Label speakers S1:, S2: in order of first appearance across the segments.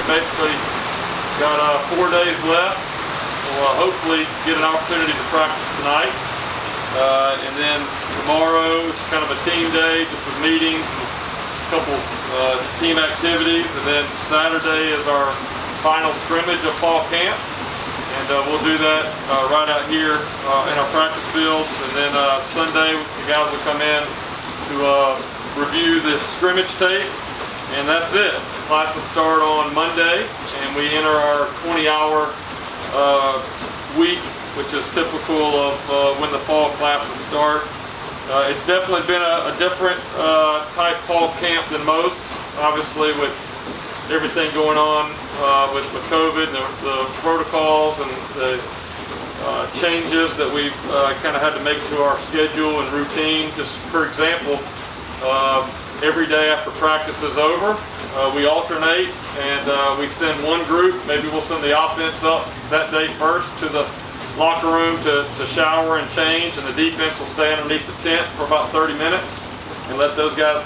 S1: basically got 4 days left. We'll hopefully get an opportunity to practice tonight. And then tomorrow is kind of a team day, just with meetings, a couple team activities. And then Saturday is our final scrimmage of fall camp. And we'll do that right out here in our practice fields. And then Sunday, the guys will come in to review the scrimmage tape. And that's it. Classes start on Monday, and we enter our 20-hour week, which is typical of when the fall classes start. It's definitely been a different type fall camp than most, obviously with everything going on with COVID and the protocols and the changes that we've kind of had to make to our schedule and routine. Just for example, every day after practice is over, we alternate and we send one group. Maybe we'll send the offense up that day first to the locker room to shower and change, and the defense will stay underneath the tent for about 30 minutes and let those guys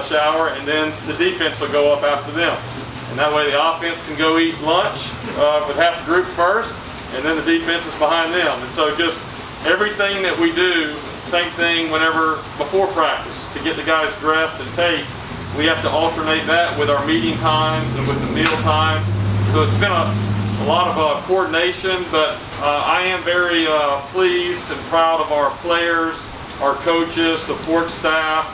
S1: shower, and then the defense will go up after them. And that way the offense can go eat lunch with half the group first, and then the defense is behind them. And so just everything that we do, same thing whenever before practice, to get the guys dressed and taped, we have to alternate that with our meeting times and with the meal times. So it's been a lot of coordination, but I am very pleased and proud of our players, our coaches, support staff,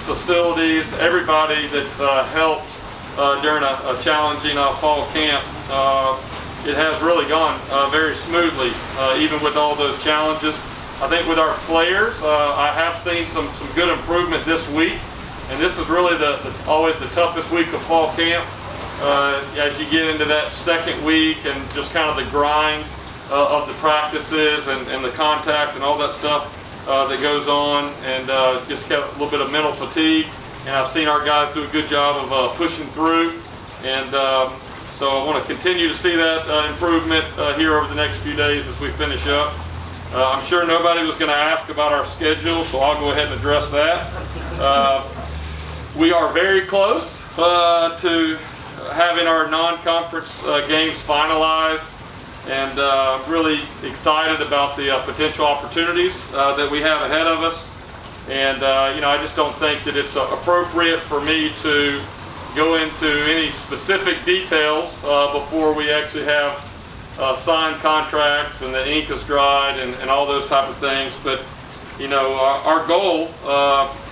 S1: facilities, everybody that's helped during a challenging fall camp. It has really gone very smoothly, even with all those challenges. I think with our players, I have seen some good improvement this week, and this is really always the toughest week of fall camp. As you get into that second week and just kind of the grind of the practices and the contact and all that stuff that goes on, and just get a little bit of mental fatigue. And I've seen our guys do a good job of pushing through, and so I want to continue to see that improvement here over the next few days as we finish up. I'm sure nobody was going to ask about our schedule, so I'll go ahead and address that. We are very close to having our non-conference games finalized, and really excited about the potential opportunities that we have ahead of us. And I just don't think that it's appropriate for me to go into any specific details before we actually have signed contracts and the ink is dried and all those type of things. But our goal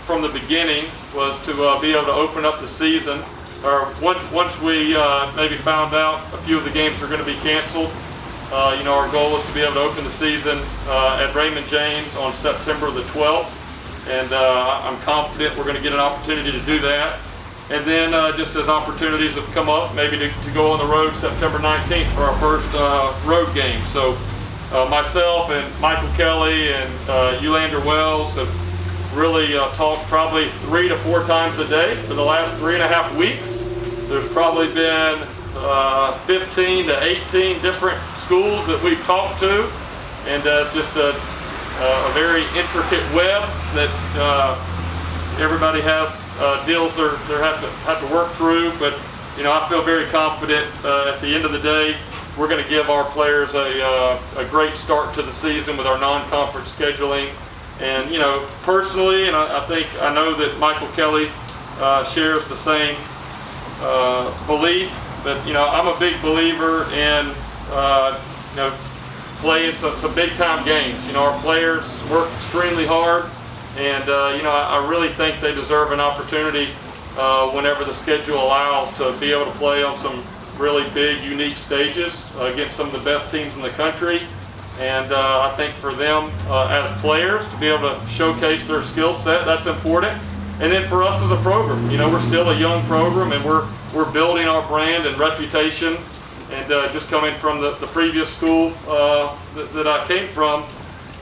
S1: from the beginning was to be able to open up the season, or once we maybe found out a few of the games were going to be canceled. Our goal was to be able to open the season at Raymond James on September the 12th, and I'm confident we're going to get an opportunity to do that. And then just as opportunities have come up, maybe to go on the road September 19th for our first road game. So myself and Michael Kelly and Ulander Wells have really talked probably 3 to 4 times a day for the last 3.5 weeks. There's probably been 15 to 18 different schools that we've talked to, and just a very intricate web that everybody has deals they have to work through. But I feel very confident at the end of the day we're going to give our players a great start to the season with our non-conference scheduling. And personally, and I know that Michael Kelly shares the same belief, but I'm a big believer in playing some big time games. Our players work extremely hard, and I really think they deserve an opportunity whenever the schedule allows to be able to play on some really big, unique stages against some of the best teams in the country. And I think for them as players to be able to showcase their skill set, that's important. And then for us as a program, we're still a young program, and we're building our brand and reputation. And just coming from the previous school that I came from,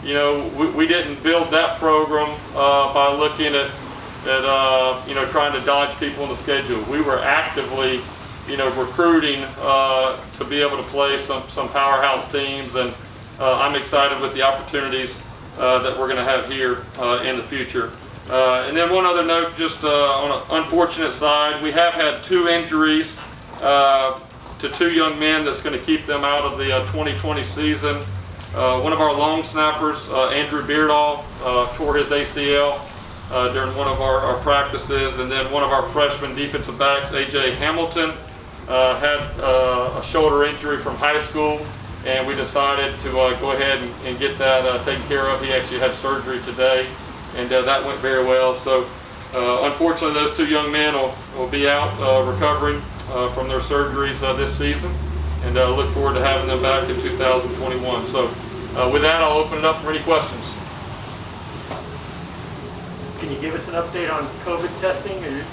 S1: we didn't build that program by looking at trying to dodge people in the schedule. We were actively recruiting to be able to play some powerhouse teams, and I'm excited with the opportunities that we're going to have here in the future. And then one other note, just on an unfortunate side, we have had 2 injuries to 2 young men that's going to keep them out of the 2020 season. One of our long snappers, Andrew Beardall, tore his ACL during one of our practices, and then one of our freshman defensive backs, AJ Hamilton, had a shoulder injury from high school, and we decided to go ahead and get that taken care of. He actually had surgery today, and that went very well. So unfortunately, those 2 young men will be out recovering from their surgeries this season, and look forward to having them back in 2021. So with that, I'll open it up for any questions.
S2: Can you give us an update on COVID testing? Are your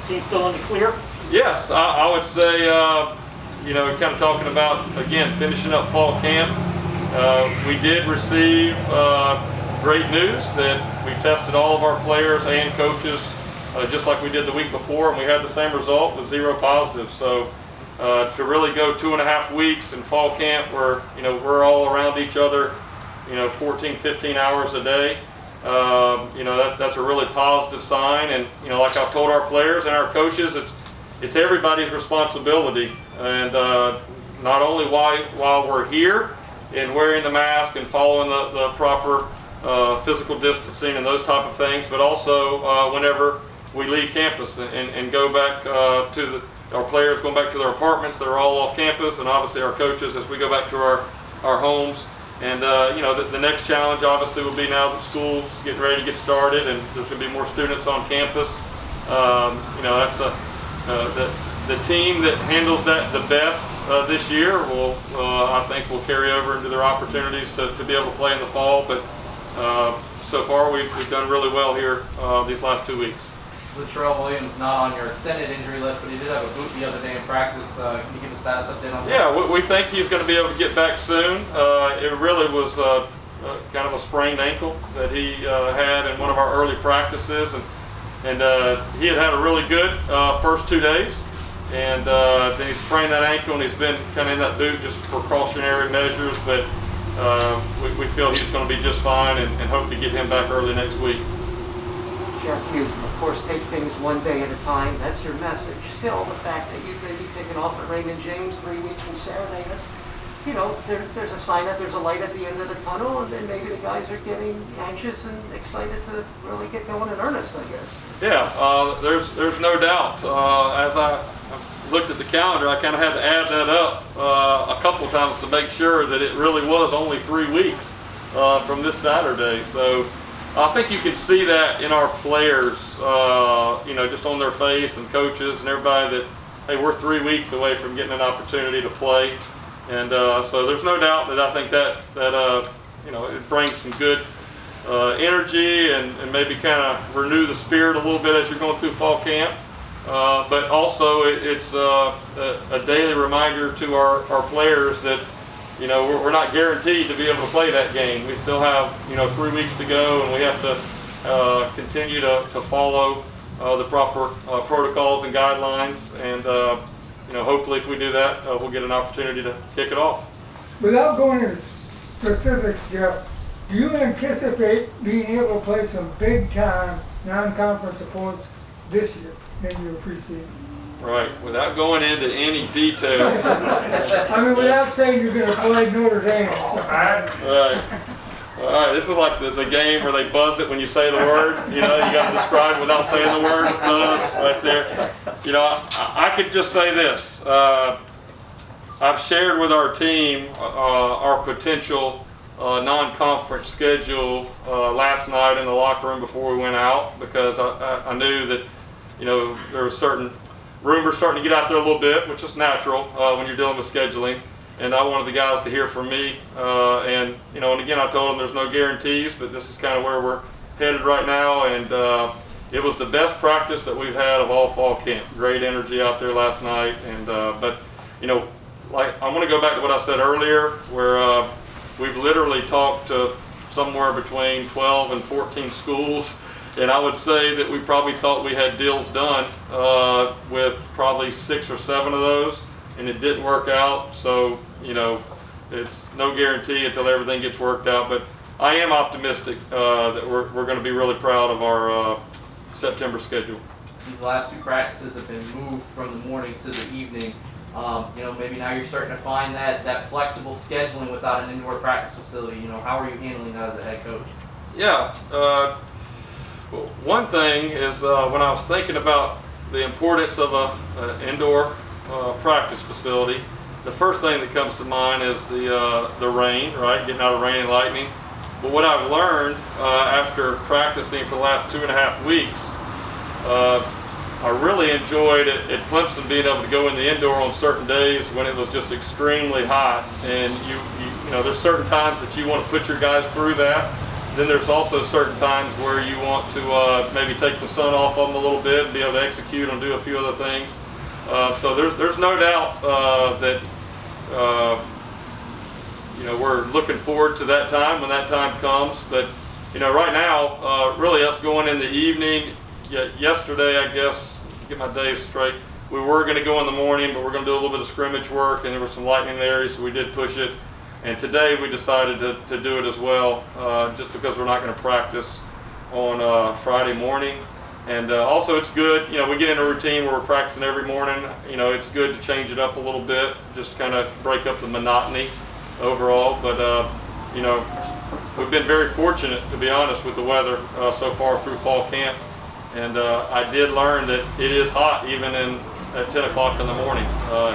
S2: team still in the clear?
S1: Yes, I would say, kind of talking about, again, finishing up fall camp. We did receive great news that we tested all of our players and coaches just like we did the week before, and we had the same result with 0 positives. So to really go 2.5 weeks in fall camp where, we're all around each other, 14, 15 hours a day, that's a really positive sign. And, like I've told our players and our coaches, it's everybody's responsibility. And not only while we're here and wearing the mask and following the proper physical distancing and those type of things, but also whenever we leave campus and go back our players going back to their apartments that are all off campus, and obviously our coaches as we go back to our homes. And the next challenge obviously will be now that school's getting ready to get started and there's going to be more students on campus. That's the team that handles that the best this year will, I think, will carry over into their opportunities to be able to play in the fall. But so far we've done really well here these last 2 weeks.
S3: Latrell Williams not on your extended injury list, but he did have a boot the other day in practice. Can you give a status update on that?
S1: Yeah, we think he's going to be able to get back soon. It really was kind of a sprained ankle that he had in one of our early practices, and he had a really good first 2 days, and then he sprained that ankle, and he's been kind of in that boot just for precautionary measures, but we feel he's going to be just fine, and hope to get him back early next week.
S4: Jeff, you of course take things one day at a time. That's your message. Still, the fact that you're going to be taking off at Raymond James 3 weeks from Saturday, that's, there's a sign that there's a light at the end of the tunnel, and then maybe the guys are getting anxious and excited to really get going in earnest, I guess.
S1: Yeah, there's no doubt. As I looked at the calendar, I kind of had to add that up a couple times to make sure that it really was only 3 weeks from this Saturday. So I think you can see that in our players, just on their face, and coaches and everybody, that, hey, we're 3 weeks away from getting an opportunity to play. And so there's no doubt that I think that it brings some good energy and maybe kind of renew the spirit a little bit as you're going through fall camp. But also it's a daily reminder to our players that, we're not guaranteed to be able to play that game. We still have, 3 weeks to go, and we have to continue to follow the proper protocols and guidelines. And, hopefully if we do that, we'll get an opportunity to kick it off.
S5: Without going into specifics, Jeff, do you anticipate being able to play some big-time non-conference opponents this year in your preseason?
S1: Right, without going into any details.
S5: I mean, without saying you're going to play Notre Dame.
S1: Right. All right, this is like the game where they buzz it when you say the word. You got to describe it without saying the word. Buzz right there. I could just say this. I've shared with our team our potential non-conference schedule last night in the locker room before we went out, because I knew that there were certain rumors starting to get out there a little bit, which is natural when you're dealing with scheduling. And I wanted the guys to hear from me. And again, I told them there's no guarantees, but this is kind of where we're headed right now. And it was the best practice that we've had of all fall camp. Great energy out there last night. And but I'm going to go back to what I said earlier, where we've literally talked to somewhere between 12 and 14 schools. And I would say that we probably thought we had deals done with probably 6 or 7 of those, and it didn't work out. So, it's no guarantee until everything gets worked out. But I am optimistic that we're going to be really proud of our September schedule.
S3: These last 2 practices have been moved from the morning to the evening. Maybe now you're starting to find that flexible scheduling without an indoor practice facility. How are you handling that as a head coach?
S1: Yeah. Well, one thing is when I was thinking about the importance of an indoor practice facility, the first thing that comes to mind is the rain, right? Getting out of rain and lightning. But what I've learned after practicing for the last 2.5 weeks, I really enjoyed at Clemson being able to go in the indoor on certain days when it was just extremely hot, and you know there's certain times that you want to put your guys through that. Then there's also certain times where you want to maybe take the sun off of them a little bit and be able to execute and do a few other things. So there's no doubt that we're looking forward to that time when that time comes. But right now, really us going in the evening. Yesterday, I guess, get my days straight, we were going to go in the morning, but we're going to do a little bit of scrimmage work, and there was some lightning there, so we did push it. And today we decided to do it as well, just because we're not going to practice on Friday morning. And also it's good, we get in a routine where we're practicing every morning. It's good to change it up a little bit, just kind of break up the monotony overall. But we've been very fortunate, to be honest, with the weather so far through fall camp. And I did learn that it is hot even at 10 o'clock in the morning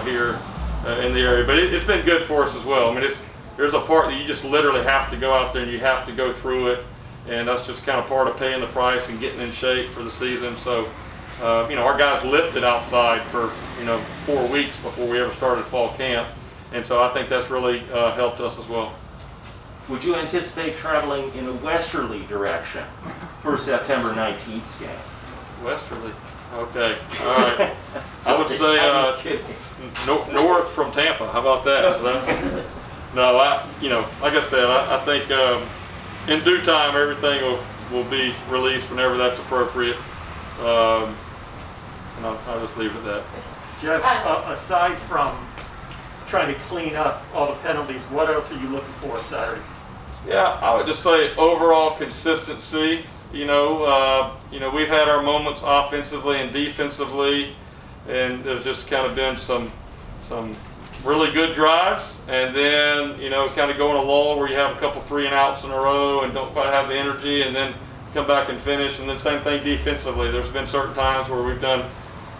S1: here in the area. But it's been good for us as well. I mean, there's a part that you just literally have to go out there and you have to go through it. And that's just kind of part of paying the price and getting in shape for the season. So, our guys lifted outside for, 4 weeks before we ever started fall camp. And so I think that's really helped us as well.
S6: Would you anticipate traveling in a westerly direction for September 19th game?
S1: Westerly. Okay. All right. I would say north from Tampa. How about that? No, like I said, I think in due time everything will be released whenever that's appropriate. And I'll just leave it at that.
S2: Jeff, aside from trying to clean up all the penalties, what else are you looking for Saturday?
S1: Yeah, I would just say overall consistency. We've had our moments offensively and defensively, and there's just kind of been some really good drives, and then kind of go in a lull where you have a couple 3 and outs in a row and don't quite have the energy, and then come back and finish. And then same thing defensively. There's been certain times where we've done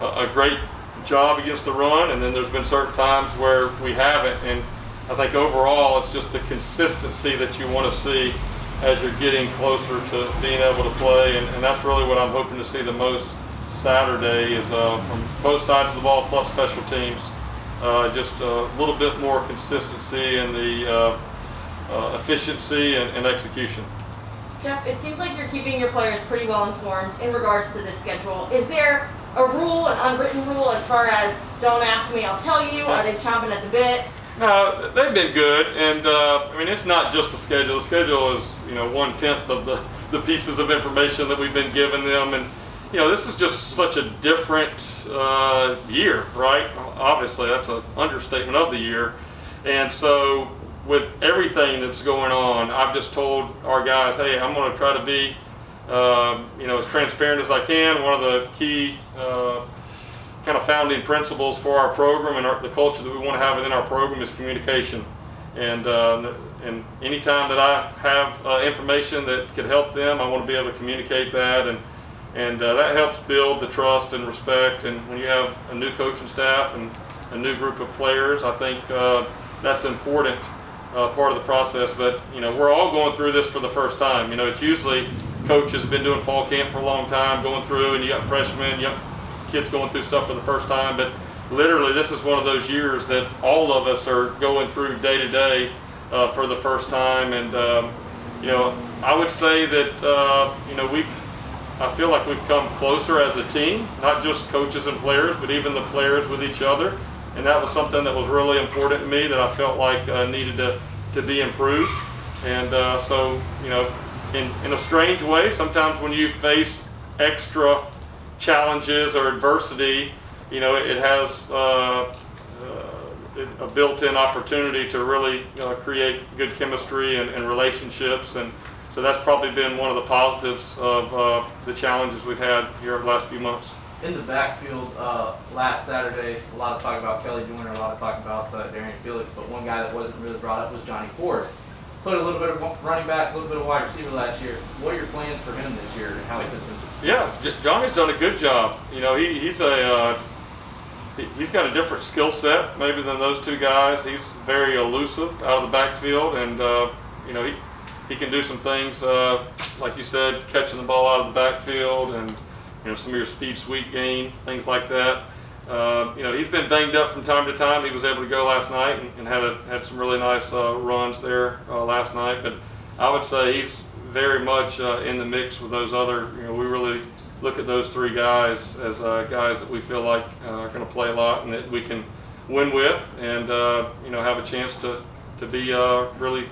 S1: a great job against the run, and then there's been certain times where we haven't. And I think overall it's just the consistency that you want to see as you're getting closer to being able to play, and that's really what I'm hoping to see the most Saturday is from both sides of the ball plus special teams, just a little bit more consistency in the efficiency and execution.
S7: Jeff, it seems like you're keeping your players pretty well informed in regards to this schedule. Is there a rule, an unwritten rule, as far as don't ask me, I'll tell you? Are they chomping at the bit?
S1: No, they've been good, and it's not just the schedule. The schedule is 1/10 of the pieces of information that we've been giving them, and this is just such a different year, right? Obviously, that's an understatement of the year, and so with everything that's going on, I've just told our guys, hey, I'm going to try to be as transparent as I can. One of the key kind of founding principles for our program and the culture that we want to have within our program is communication. And anytime that I have information that could help them, I want to be able to communicate that, and that helps build the trust and respect. And when you have a new coaching staff and a new group of players, I think that's an important part of the process. But we're all going through this for the first time. It's usually coaches have been doing fall camp for a long time, going through, and you got freshmen, you got kids going through stuff for the first time. But literally, this is one of those years that all of us are going through day to day for the first time. And I would say that I feel like we've come closer as a team, not just coaches and players, but even the players with each other. And that was something that was really important to me that I felt like needed to be improved. And so in a strange way, sometimes when you face extra challenges or adversity, it has a built-in opportunity to really create good chemistry and relationships. And so that's probably been one of the positives of the challenges we've had here over the last few months.
S3: In the backfield last Saturday, a lot of talk about Kelly Joyner, a lot of talk about Darian Felix, but one guy that wasn't really brought up was Johnny Ford. Played a little bit of running back, a little bit of wide receiver last year. What are your plans for him this year and how he fits into this?
S1: Yeah, Johnny's done a good job. You know, he's got a different skill set maybe than those two guys. He's very elusive out of the backfield, and you know, he can do some things like you said, catching the ball out of the backfield, and you know, some of your speed sweep game, things like that. You know, he's been banged up from time to time. He was able to go last night and had some really nice runs there last night. But I would say he's very much in the mix with those other. You know, we really look at those three guys as guys that we feel like are going to play a lot and that we can win with, and you know, have a chance to be really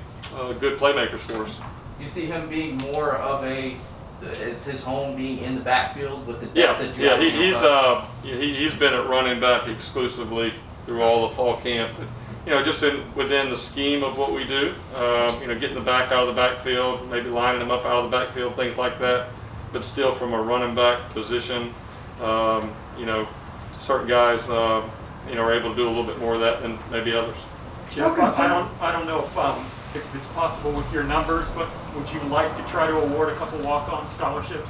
S1: good playmakers for us.
S3: You see him being more of is his home being in the backfield with the depth that you have?
S1: He's been at running back exclusively through all the fall camp. But, you know, just within the scheme of what we do, you know, getting the back out of the backfield, maybe lining them up out of the backfield, things like that. But still, from a running back position, you know, certain guys, you know, are able to do a little bit more of that than maybe others.
S2: Jeff, I don't know if it's possible with your numbers, but would you like to try to award a couple walk-on scholarships?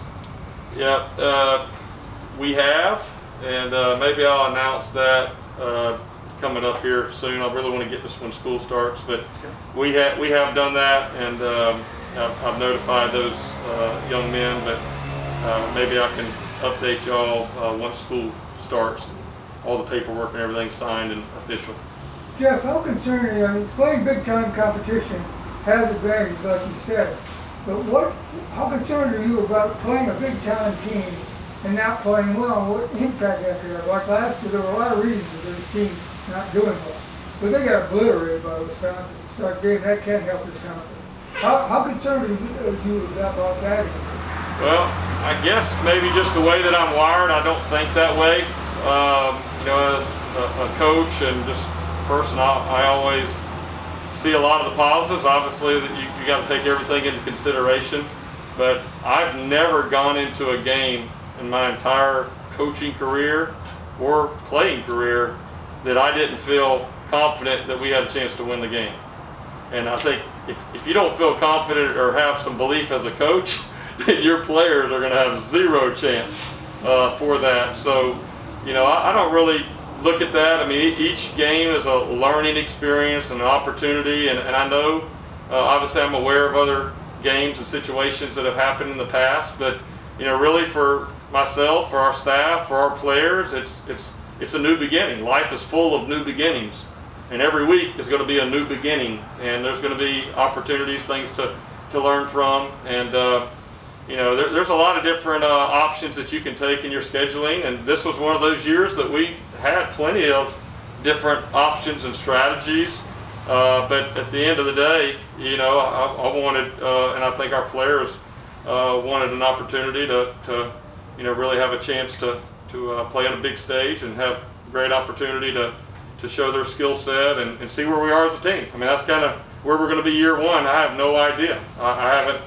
S1: Yeah, we have, and maybe I'll announce that coming up here soon. I really want to get this when school starts, but we have done that, and I've notified those young men, but maybe I can update y'all once school starts, all the paperwork and everything signed and official.
S5: Jeff, how concerned are you? I mean, playing big-time competition has advantages, like you said. But how concerned are you about playing a big-time team and not playing well? What impact that could have? Like last year, there were a lot of reasons for this team not doing well. But they got obliterated by Wisconsin. So again, that can't help your confidence. How concerned are you about that?
S1: Well, I guess maybe just the way that I'm wired, I don't think that way. You know, as a coach and just person, I always see a lot of the positives. Obviously, that you got to take everything into consideration. But I've never gone into a game in my entire coaching career or playing career that I didn't feel confident that we had a chance to win the game. And I think if you don't feel confident or have some belief as a coach, then your players are going to have zero chance for that. So, you know, I don't really look at that. I mean, each game is a learning experience and an opportunity, and I know, obviously I'm aware of other games and situations that have happened in the past, but, you know, really for myself, for our staff, for our players, it's a new beginning. Life is full of new beginnings, and every week is going to be a new beginning, and there's going to be opportunities, things to learn from, and you know, there's a lot of different options that you can take in your scheduling, and this was one of those years that we had plenty of different options and strategies. But at the end of the day, you know, I wanted, and I think our players wanted an opportunity to you know, really have a chance to play on a big stage and have great opportunity to show their skill set and see where we are as a team. I mean, that's kind of where we're going to be year one. I have no idea. I haven't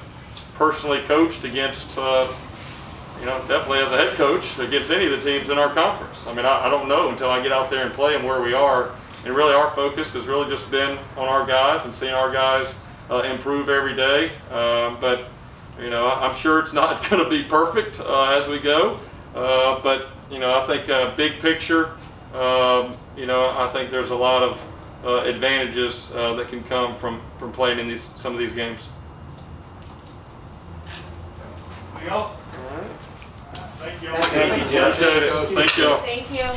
S1: personally coached against, you know, definitely as a head coach against any of the teams in our conference. I mean, I don't know until I get out there and play them where we are. And really our focus has really just been on our guys and seeing our guys improve every day. But, you know, I'm sure it's not going to be perfect as we go. But, you know, I think big picture, you know, I think there's a lot of advantages that can come from playing in some of these games.
S2: Anything else?
S1: All right.
S2: Thank you.
S3: Thank you,
S1: Appreciate it. Thank you.
S7: Thank you.